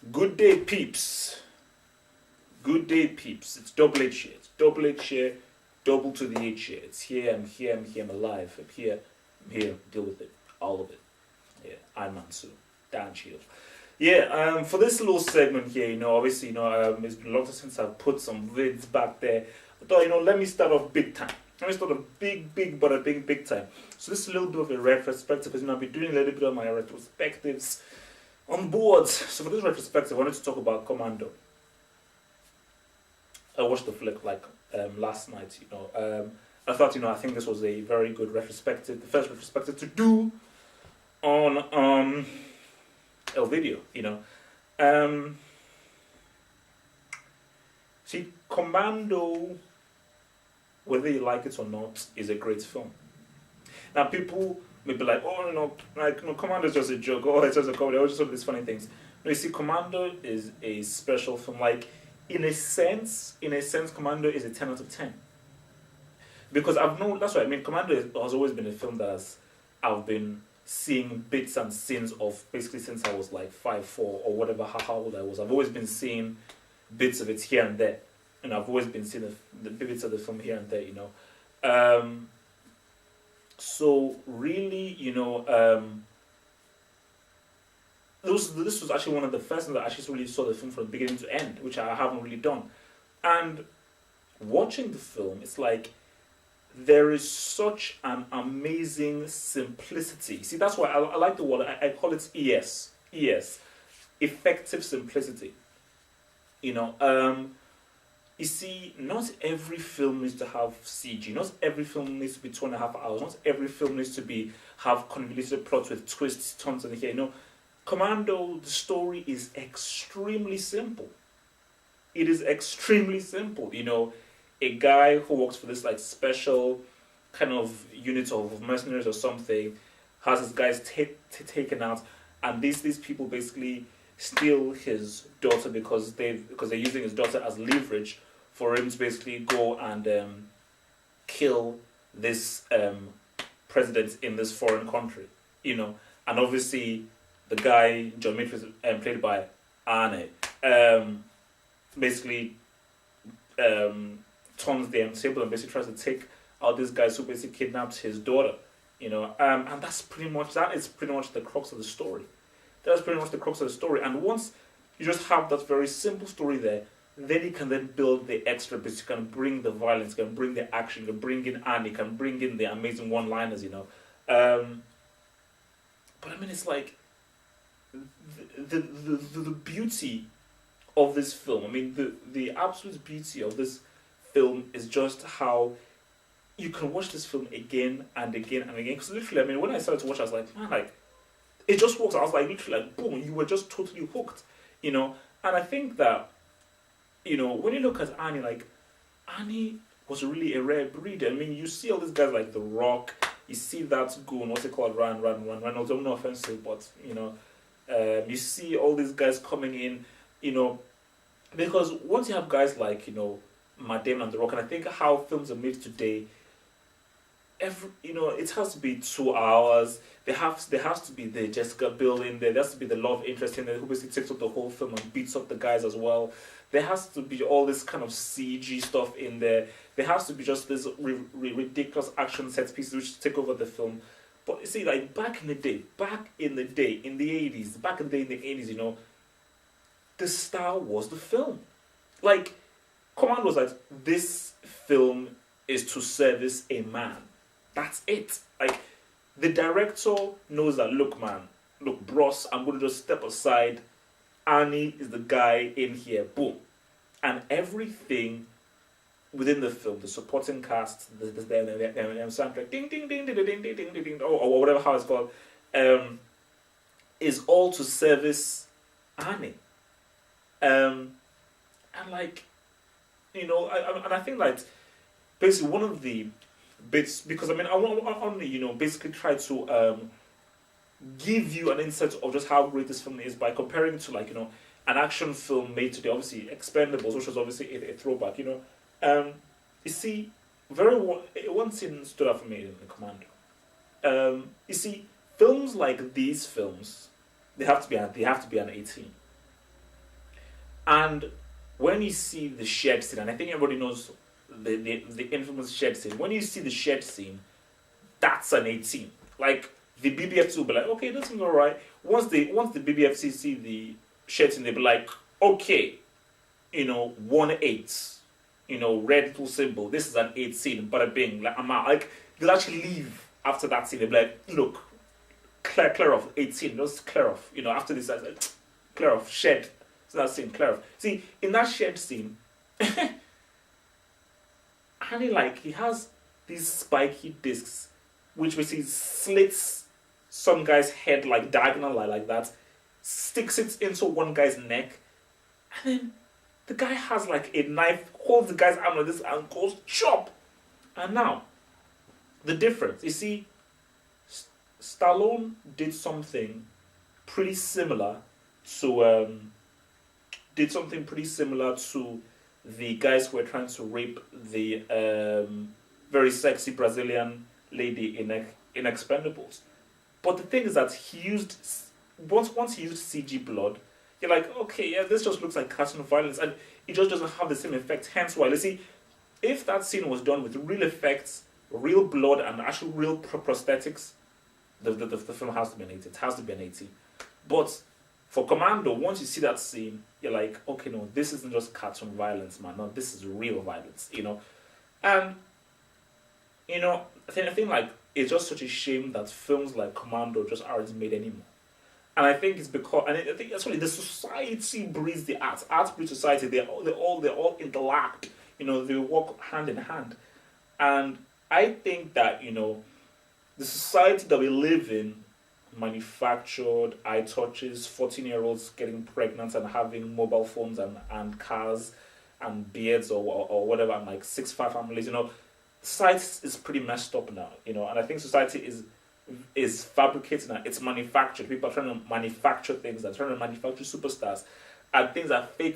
Good day, peeps. Good day, peeps. It's double H here. It's double H here. Double to the H here. It's here. I'm here. I'm here. I'm alive. I'm here. I'm here. Deal with it. All of it. Yeah. I'm Mansu. Dan Shield. Yeah. For this little segment here, obviously, it's been a long time since I've put some vids back there. I thought, let me start off big time. Let me start off big, but a big time. So this is a little bit of a retrospective, because I've been doing a little bit of my retrospectives on boards. So for this retrospective, I wanted to talk about Commando. I watched the flick last night. I thought I think this was a very good retrospective, the first retrospective to do on El Video. See, Commando, whether you like it or not, is a great film. Now people may be like, Commando is just a joke. Oh, it's just a comedy. Oh, just all these funny things. No, you see, Commando is a special film. In a sense, Commando is a 10 out of 10. Because that's what I mean. Commando has always been a film that I've been seeing bits and scenes of basically since I was like 5'4" or whatever, how old I was. I've always been seeing bits of it here and there. And I've always been seeing the bits of the film here and there, So really, this was actually one of the first times that I actually really saw the film from beginning to end, which I haven't really done. And watching the film, it's like there is such an amazing simplicity. See, that's why I like the word. I call it ES, effective simplicity. You see, not every film needs to have CG. Not every film needs to be 2.5 hours. Not every film needs to have convoluted plots with twists, turns, and here. Commando, the story is extremely simple. It is extremely simple. A guy who works for this special kind of unit of mercenaries or something has his guys taken out, and these people basically steal his daughter because they're using his daughter as leverage for him to basically go and kill this president in this foreign country. And obviously the guy, John Mitchell, played by Arne, basically turns the table and basically tries to take out this guy who basically kidnapped his daughter. And that is pretty much the crux of the story. That's pretty much the crux of the story. And once you just have that very simple story there, then you can then build the extra bits. You can bring the violence, you can bring the action, you can bring in Annie, you can bring in the amazing one-liners, But I mean, it's like the beauty of this film. I mean, the absolute beauty of this film is just how you can watch this film again and again and again. Because literally, I mean, when I started to watch, I was like, man, it just works. I was literally boom, you were just totally hooked, And I think that, when you look at Annie, Annie was really a rare breed. I mean, you see all these guys like The Rock, you see that goon, what's it called, Ryan Reynolds, no offensive, but, you see all these guys coming in, because once you have guys like, Matt Damon and The Rock, and I think how films are made today, it has to be 2 hours. There has to be the Jessica Biel in there. There has to be the love interest in there who basically takes up the whole film and beats up the guys as well. There has to be all this kind of CG stuff in there. There has to be just this ridiculous action set pieces which take over the film. But you see, back in the day, in the 80s, back in the 80s, the style was the film. Command was this film is to service a man. That's it. The director knows that, look, bros, I'm going to just step aside. Annie is the guy in here. Boom. And everything within the film, the supporting cast, the soundtrack, ding, ding, ding, ding, ding, ding, ding, ding, or whatever how it's called, is all to service Annie. And I think basically one of the bits, because I mean I only basically try to give you an insight of just how great this film is by comparing it to an action film made today, obviously Expendables, which was obviously a throwback. You see, one scene stood out for me in Commando. You see, films like these films, they have to be an 18. And when you see the shed scene, and I think everybody knows the infamous shed scene. When you see the shed scene, that's an 18. Like the BBFC will be like, okay, this is alright. Once the BBFC see the shed scene, they'll be like, okay, 1-8. Red little symbol. This is an 8 scene. Bada bing. Like I'm out. Like they'll actually leave after that scene. They'll be like, look, clear off 18. Just clear off. After this, like, clear off shed. So that scene, clear off. See, in that shed scene, and he has these spiky discs, which basically slits some guy's head like diagonal like that, sticks it into one guy's neck, and then the guy has like a knife, holds the guy's arm like this and goes chop. And now, the difference, you see, Stallone did something pretty similar to the guys who were trying to rape the very sexy Brazilian lady in Expendables. But the thing is that he used once he used CG blood, you're like, okay, yeah, this just looks like cartoon violence, and it just doesn't have the same effect. Hence why, you see, if that scene was done with real effects, real blood, and actual real prosthetics, the film has to be an 80. It has to be an 80. But for Commando, once you see that scene, you're like, okay, no, this isn't just cartoon violence, man. No, this is real violence, And, I think like, it's just such a shame that films like Commando just aren't made anymore. And I think it's because, and I think actually the society breeds the art. Art breeds society. They're all interlocked. They work hand in hand. And I think that, the society that we live in, manufactured eye touches, 14-year-olds getting pregnant and having mobile phones and cars and beards or whatever, and like 6-5 families, society is pretty messed up now, and I think society is fabricated now. It's manufactured. People are trying to manufacture things. They're trying to manufacture superstars, and things are fake.